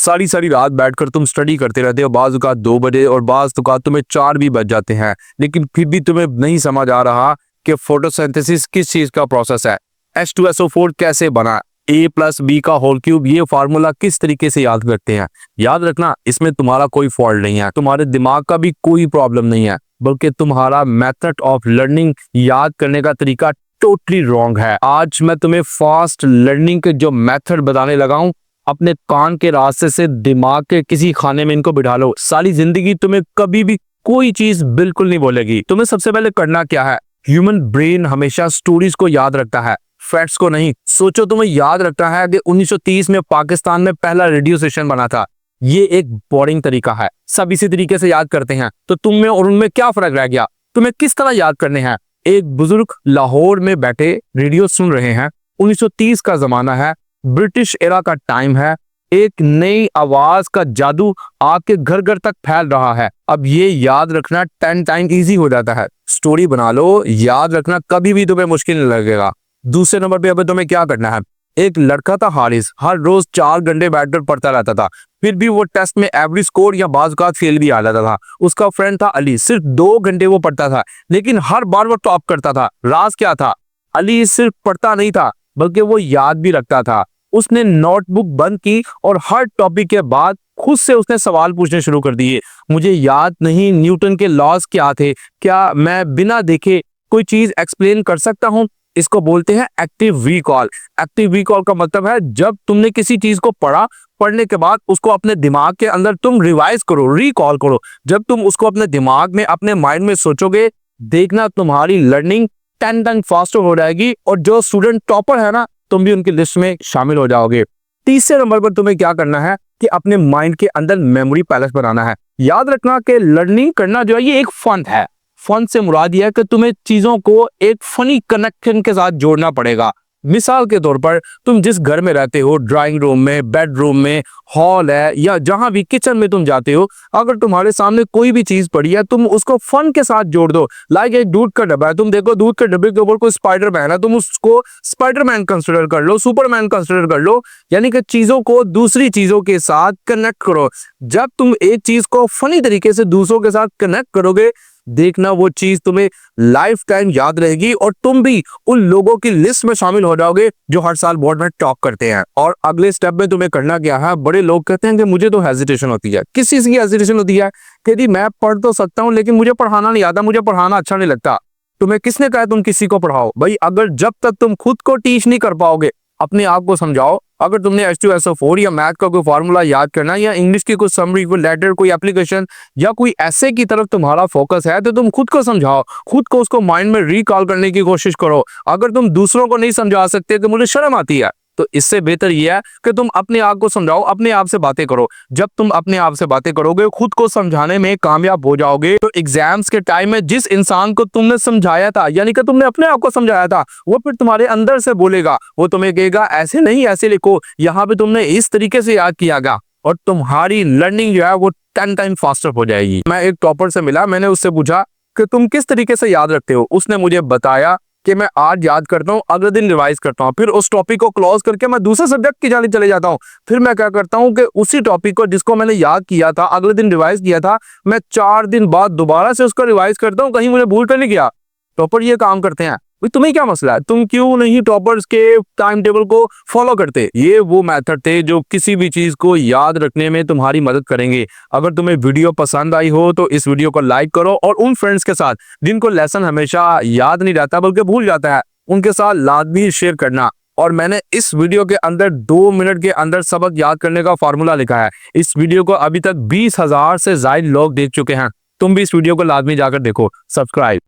सारी सारी रात बैठकर तुम स्टडी करते रहते हो, बाज़ औक़ात 2 बजे और बाज़ औक़ात तुम्हें 4 भी बज जाते हैं, लेकिन फिर भी तुम्हें नहीं समझ आ रहा कि फोटोसिंथेसिस किस चीज़ का प्रोसेस है, H2SO4 कैसे बना, A+B का होल क्यूब, ये फार्मूला किस तरीके से याद रखते हैं। याद रखना, इसमें तुम्हारा कोई फॉल्ट नहीं है, तुम्हारे दिमाग का भी कोई प्रॉब्लम नहीं है, बल्कि तुम्हारा मेथड ऑफ लर्निंग, याद करने का तरीका टोटली रॉन्ग है। आज मैं तुम्हें फास्ट लर्निंग के जो मेथड बताने लगा हूं, अपने कान के रास्ते से दिमाग के किसी खाने में इनको बिठा लो, सारी जिंदगी तुम्हें कभी भी कोई चीज बिल्कुल नहीं बोलेगी। तुम्हें सबसे पहले करना क्या है, ह्यूमन ब्रेन हमेशा स्टोरीज को याद रखता है, फैक्ट्स को नहीं। सोचो तुम्हें याद रखता है कि 1930 में पाकिस्तान में पहला रेडियो स्टेशन बना था, ये एक बोरिंग तरीका है, सब इसी तरीके से याद करते हैं, तो तुम में और उनमें क्या फर्क रह गया। तुम्हें किस तरह याद करने हैं। एक बुजुर्ग लाहौर में बैठे रेडियो सुन रहे हैं, 1930 का जमाना है, ब्रिटिश एरा का टाइम है, एक नई आवाज का जादू आपके घर घर तक फैल रहा है। अब ये याद रखना 10 टाइम इजी हो जाता है। स्टोरी बना लो, याद रखना कभी भी तुम्हें मुश्किल नहीं लगेगा। दूसरे नंबर पे अब तुम्हें क्या करना है, एक लड़का था हारिस, हर रोज 4 घंटे बैठकर पढ़ता रहता था, फिर भी वो टेस्ट में एवरेज स्कोर या बाज़ औक़ात फेल भी आ जाता था। उसका फ्रेंड था अली, सिर्फ 2 घंटे वो पढ़ता था, लेकिन हर बार वो टॉप करता था। राज क्या था, अली सिर्फ पढ़ता नहीं था बल्कि वो याद भी रखता था। उसने नोटबुक बंद की और हर टॉपिक के बाद खुद से उसने सवाल पूछने शुरू कर दिए। मुझे याद नहीं न्यूटन के लॉज क्या थे, क्या मैं बिना देखे कोई चीज एक्सप्लेन कर सकता हूँ। इसको बोलते हैं एक्टिव रिकॉल। एक्टिव रिकॉल का मतलब है जब तुमने किसी चीज को पढ़ा, पढ़ने के बाद उसको अपने दिमाग के अंदर तुम रिवाइज करो, रिकॉल करो। जब तुम उसको अपने दिमाग में, अपने माइंड में सोचोगे, देखना तुम्हारी लर्निंग 10 टाइम फास्टर हो जाएगी और जो स्टूडेंट टॉपर है ना, तुम भी उनकी लिस्ट में शामिल हो जाओगे। तीसरे नंबर पर तुम्हें क्या करना है कि अपने माइंड के अंदर मेमोरी पैलेस बनाना है। याद रखना कि लर्निंग करना जो है ये एक फन है। फन से मुराद यह है कि तुम्हें चीजों को एक फनी कनेक्शन के साथ जोड़ना पड़ेगा। मिसाल के तौर पर तुम जिस घर में रहते हो, ड्राइंग रूम में, बेडरूम में, हॉल है या जहां भी किचन में तुम जाते हो, अगर तुम्हारे सामने कोई भी चीज पड़ी है, तुम उसको फन के साथ जोड़ दो। लाइक एक दूध का डब्बा है, तुम देखो दूध के डब्बे के ऊपर कोई स्पाइडरमैन है, तुम उसको स्पाइडरमैन कंसिडर कर लो, सुपरमैन कंसिडर कर लो। यानी कि चीजों को दूसरी चीजों के साथ कनेक्ट करो। जब तुम एक चीज को फनी तरीके से दूसरों के साथ कनेक्ट करोगे, देखना वो चीज तुम्हें लाइफ टाइम याद रहेगी और तुम भी उन लोगों की लिस्ट में शामिल हो जाओगे जो हर साल बोर्ड में टॉप करते हैं। और अगले स्टेप में तुम्हें करना क्या है, बड़े लोग कहते हैं कि मुझे तो हेजिटेशन होती है। किस चीज की हेजिटेशन होती है कि जी मैं पढ़ तो सकता हूं लेकिन मुझे पढ़ाना नहीं आता, मुझे पढ़ाना अच्छा नहीं लगता। तुम्हें किसने कहा तुम किसी को पढ़ाओ? भाई अगर जब तक तुम खुद को टीच नहीं कर पाओगे, अपने आप को समझाओ। अगर तुमने H2SO4 या मैथ का कोई फार्मूला याद करना या इंग्लिश की कोई समरी, कोई लेटर, कोई एप्लीकेशन या कोई ऐसे की तरफ तुम्हारा फोकस है, तो तुम खुद को समझाओ, खुद को उसको माइंड में रिकॉल करने की कोशिश करो। अगर तुम दूसरों को नहीं समझा सकते कि मुझे शर्म आती है, तो इससे बेहतर यह है कि तुम अपने आप को समझाओ, अपने आप से बातें करो। जब तुम अपने आप से बातें करोगे, खुद को समझाने में कामयाब हो जाओगे, तो एग्जाम्स के टाइम में जिस इंसान को तुमने समझाया था, यानी कि तुमने अपने आप को समझाया था, वो फिर तुम्हारे अंदर से बोलेगा, वो तुम्हें कहेगा ऐसे नहीं ऐसे लिखो, यहाँ पे तुमने इस तरीके से याद किया गया, और तुम्हारी लर्निंग जो है वो 10 टाइम फास्टर हो जाएगी। मैं एक टॉपर से मिला, मैंने उससे पूछा कि तुम किस तरीके से याद रखते हो। उसने मुझे बताया कि मैं आज याद करता हूँ, अगले दिन रिवाइज करता हूँ, फिर उस टॉपिक को क्लोज करके मैं दूसरे सब्जेक्ट की जाने चले जाता हूँ। फिर मैं क्या करता हूँ कि उसी टॉपिक को जिसको मैंने याद किया था, अगले दिन रिवाइज किया था, मैं 4 दिन बाद दोबारा से उसको रिवाइज करता हूँ, कहीं मुझे भूल तो नहीं गया। टॉपर ये काम करते हैं। तुम्हें क्या मसला है, तुम क्यों नहीं टॉपर्स के टाइम टेबल को फॉलो करते? ये वो मेथड थे जो किसी भी चीज को याद रखने में तुम्हारी मदद करेंगे। अगर तुम्हें वीडियो पसंद आई हो तो इस वीडियो को लाइक करो और उन फ्रेंड्स के साथ जिनको लेसन हमेशा याद नहीं रहता बल्कि भूल जाता है, उनके साथ लाजमी शेयर करना। और मैंने इस वीडियो के अंदर 2 मिनट के अंदर सबक याद करने का फार्मूला लिखा है। इस वीडियो को अभी तक 20,000 से ज्यादा लोग देख चुके हैं। तुम भी इस वीडियो को लाजमी जाकर देखो। सब्सक्राइब।